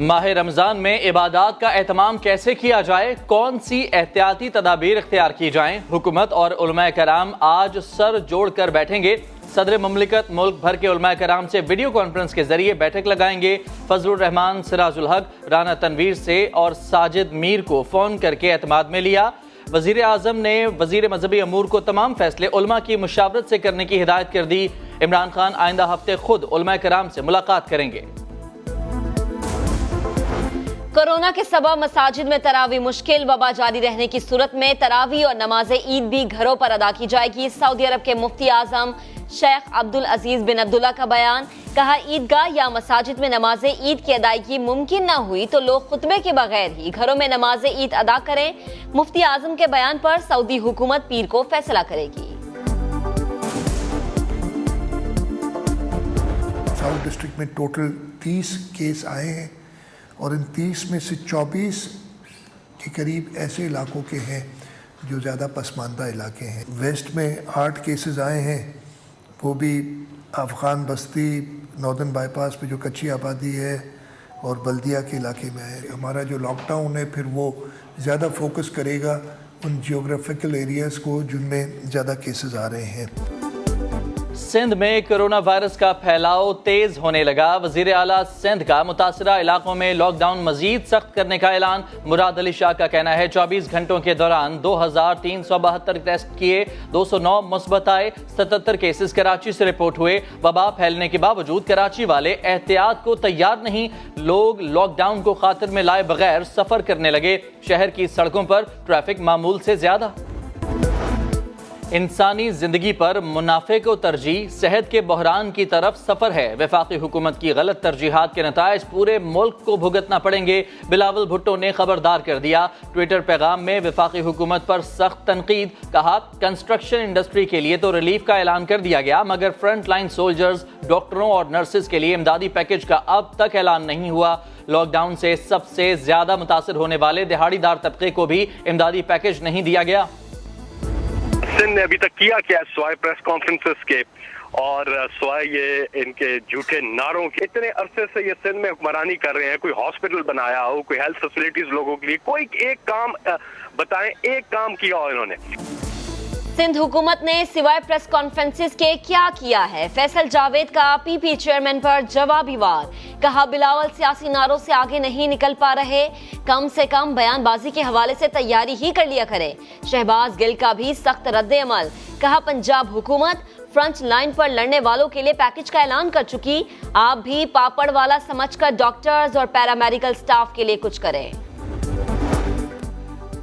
ماہ رمضان میں عبادات کا اہتمام کیسے کیا جائے، کون سی احتیاطی تدابیر اختیار کی جائیں، حکومت اور علماء کرام آج سر جوڑ کر بیٹھیں گے۔ صدر مملکت ملک بھر کے علماء کرام سے ویڈیو کانفرنس کے ذریعے بیٹھک لگائیں گے۔ فضل الرحمان، سراج الحق، رانا تنویر سے اور ساجد میر کو فون کر کے اعتماد میں لیا۔ وزیر اعظم نے وزیر مذہبی امور کو تمام فیصلے علماء کی مشاورت سے کرنے کی ہدایت کر دی۔ عمران خان آئندہ ہفتے خود علماء کرام سے ملاقات کریں گے۔ کورونا کے سبب مساجد میں تراویح مشکل، وبا جاری رہنے کی صورت میں تراویح اور نماز عید بھی گھروں پر ادا کی جائے گی۔ سعودی عرب کے مفتی اعظم شیخ عبدالعزیز بن عبداللہ کا بیان، کہا عیدگاہ یا مساجد میں نماز عید کی ادائیگی ممکن نہ ہوئی تو لوگ خطبے کے بغیر ہی گھروں میں نماز عید ادا کریں۔ مفتی اعظم کے بیان پر سعودی حکومت پیر کو فیصلہ کرے گی۔ ساؤتھ ڈسٹرکٹ میں ٹوٹل 30 کیس آئے ہیں اور ان 30 میں سے 24 کے قریب ایسے علاقوں کے ہیں جو زیادہ پسماندہ علاقے ہیں۔ ویسٹ میں 8 کیسز آئے ہیں، وہ بھی افغان بستی، ناردرن بائی پاس پہ جو کچی آبادی ہے اور بلدیہ کے علاقے میں ہے۔ ہمارا جو لاک ڈاؤن ہے پھر وہ زیادہ فوکس کرے گا ان جیوگرافیکل ایریاز کو جن میں زیادہ کیسز آ رہے ہیں۔ سندھ میں کرونا وائرس کا پھیلاؤ تیز ہونے لگا۔ وزیر اعلیٰ سندھ کا متاثرہ علاقوں میں لاک ڈاؤن مزید سخت کرنے کا اعلان۔ مراد علی شاہ کا کہنا ہے 24 گھنٹوں کے دوران 2372 ٹیسٹ کیے، 209 مثبت آئے، 77 کیسز کراچی سے رپورٹ ہوئے۔ وبا پھیلنے کے باوجود کراچی والے احتیاط کو تیار نہیں، لوگ لاک ڈاؤن کو خاطر میں لائے بغیر سفر کرنے لگے۔ شہر کی سڑکوں پر ٹریفک معمول سے زیادہ۔ انسانی زندگی پر منافع کو ترجیح، صحت کے بحران کی طرف سفر ہے۔ وفاقی حکومت کی غلط ترجیحات کے نتائج پورے ملک کو بھگتنا پڑیں گے، بلاول بھٹو نے خبردار کر دیا۔ ٹویٹر پیغام میں وفاقی حکومت پر سخت تنقید، کہا کنسٹرکشن انڈسٹری کے لیے تو ریلیف کا اعلان کر دیا گیا مگر فرنٹ لائن سولجرز، ڈاکٹروں اور نرسز کے لیے امدادی پیکج کا اب تک اعلان نہیں ہوا۔ لاک ڈاؤن سے سب سے زیادہ متاثر ہونے والے دہاڑی دار طبقے کو بھی امدادی پیکج نہیں دیا گیا۔ سندھ نے ابھی تک کیا کیا سوائے پریس کانفرنسز کے اور سوائے یہ ان کے جھوٹے نعروں کے؟ اتنے عرصے سے یہ سندھ میں حکمرانی کر رہے ہیں، کوئی ہاسپٹل بنایا ہو، کوئی ہیلتھ فیسلٹیز لوگوں کے لیے، کوئی ایک کام بتائیں، ایک کام کیا ہو انہوں نے؟ سندھ حکومت نے سوائے پریس کانفرنسز کے کیا کیا ہے؟ فیصل جاوید کا پی پی چیئرمین پر جوابی وار، کہا بلاول سیاسی نعروں سے آگے نہیں نکل پا رہے، کم سے کم بیان بازی کے حوالے سے تیاری ہی کر لیا کرے۔ شہباز گل کا بھی سخت رد عمل، کہا پنجاب حکومت فرنٹ لائن پر لڑنے والوں کے لیے پیکج کا اعلان کر چکی، آپ بھی پاپڑ والا سمجھ کر ڈاکٹرز اور پیرامیڈیکل سٹاف کے لیے کچھ کریں۔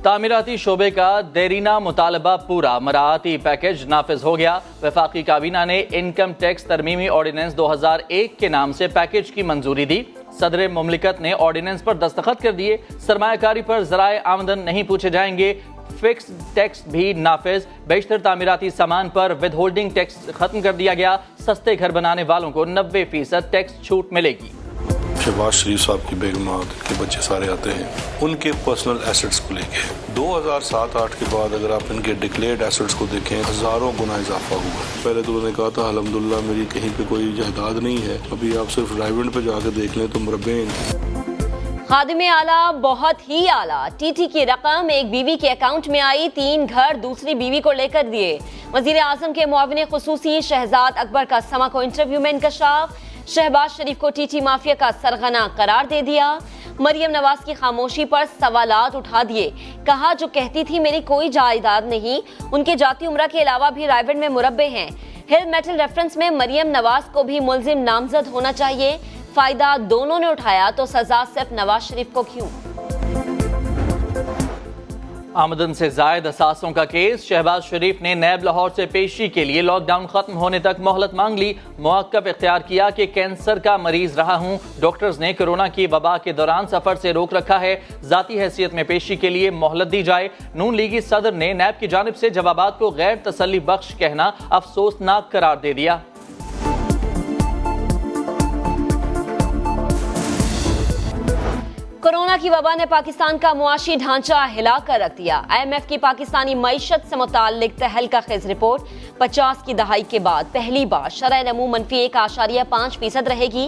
تعمیراتی شعبے کا دیرینہ مطالبہ پورا، مراعاتی پیکج نافذ ہو گیا۔ وفاقی کابینہ نے انکم ٹیکس ترمیمی آرڈیننس 2001 کے نام سے پیکج کی منظوری دی۔ صدر مملکت نے آرڈیننس پر دستخط کر دیے۔ سرمایہ کاری پر ذرائع آمدن نہیں پوچھے جائیں گے، فکس ٹیکس بھی نافذ۔ بیشتر تعمیراتی سامان پر ود ہولڈنگ ٹیکس ختم کر دیا گیا۔ سستے گھر بنانے والوں کو 90% ٹیکس چھوٹ ملے گی۔ شہباز شریف صاحب کی بیگمات کے بچے سارے آتے ہیں، ان کے پرسنل ایسٹس کو لے کے 2007-8 کے بعد اگر آپ ان کے ڈکلیئرڈ ایسٹس کو دیکھیں ہزاروں گنا اضافہ ہوا۔ پہلے تو انہوں نے کہا تھا الحمدللہ میری کہیں پہ کوئی جائیداد نہیں ہے، ابھی آپ صرف ڈرائیونٹ پہ جا کے دیکھ لیں تو مربع ہیں۔ خادم اعلیٰ بہت ہی اعلیٰ، ٹی ٹی کی رقم ایک بیوی کے اکاؤنٹ میں آئی، 3 گھر دوسری بیوی کو لے کر دیے۔ وزیر اعظم کے معاون خصوصی شہزاد اکبر کا سما کو انٹرویو میں انکشاف، شہباز شریف کو ٹی ٹی مافیا کا سرغنہ قرار دے دیا۔ مریم نواز کی خاموشی پر سوالات اٹھا دیے، کہا جو کہتی تھی میری کوئی جائیداد نہیں، ان کے جاتی عمرہ کے علاوہ بھی رائیوڈ میں مربع ہیں۔ ہل میٹل ریفرنس میں مریم نواز کو بھی ملزم نامزد ہونا چاہیے، فائدہ دونوں نے اٹھایا تو سزا صرف نواز شریف کو کیوں؟ آمدن سے زائد اثاثوں کا کیس، شہباز شریف نے نیب لاہور سے پیشی کے لیے لاک ڈاؤن ختم ہونے تک مہلت مانگ لی۔ موقف اختیار کیا کہ کینسر کا مریض رہا ہوں، ڈاکٹرز نے کورونا کی وبا کے دوران سفر سے روک رکھا ہے، ذاتی حیثیت میں پیشی کے لیے مہلت دی جائے۔ نون لیگی صدر نے نیب کی جانب سے جوابات کو غیر تسلی بخش کہنا افسوسناک قرار دے دیا۔ کورونا کی وبا نے پاکستان کا معاشی ڈھانچہ ہلا کر رکھ دیا۔ آئی ایم ایف کی پاکستانی معیشت سے متعلق تہلکہ خیز رپورٹ، 50 کی دہائی کے بعد پہلی بار شرح نمو -1.5% رہے گی۔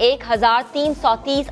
1330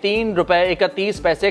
₹3.31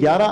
11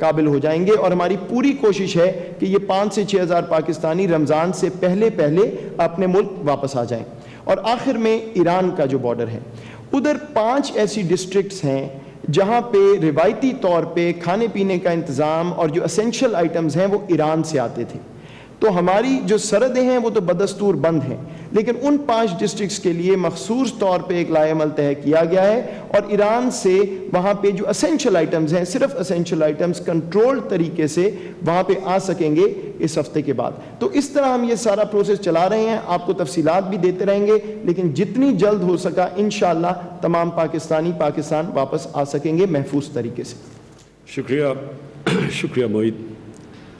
قابل ہو جائیں گے، اور ہماری پوری کوشش ہے کہ یہ 5 سے 6 ہزار پاکستانی رمضان سے پہلے اپنے ملک واپس آ جائیں۔ اور آخر میں ایران کا جو بارڈر ہے، ادھر 5 ایسی ڈسٹرکٹس ہیں جہاں پہ روایتی طور پہ کھانے پینے کا انتظام اور جو اسینشل آئٹمز ہیں وہ ایران سے آتے تھے، تو ہماری جو سرحدیں ہیں وہ تو بدستور بند ہیں، لیکن ان 5 ڈسٹرکٹس کے لیے مخصوص طور پہ ایک لائحہ عمل طے کیا گیا ہے، اور ایران سے وہاں پہ جو اسینشل آئٹمز ہیں، صرف اسینشل آئٹمز کنٹرول طریقے سے وہاں پہ آ سکیں گے اس ہفتے کے بعد۔ تو اس طرح ہم یہ سارا پروسیس چلا رہے ہیں، آپ کو تفصیلات بھی دیتے رہیں گے، لیکن جتنی جلد ہو سکا انشاءاللہ تمام پاکستانی پاکستان واپس آ سکیں گے محفوظ طریقے سے۔ شکریہ معید۔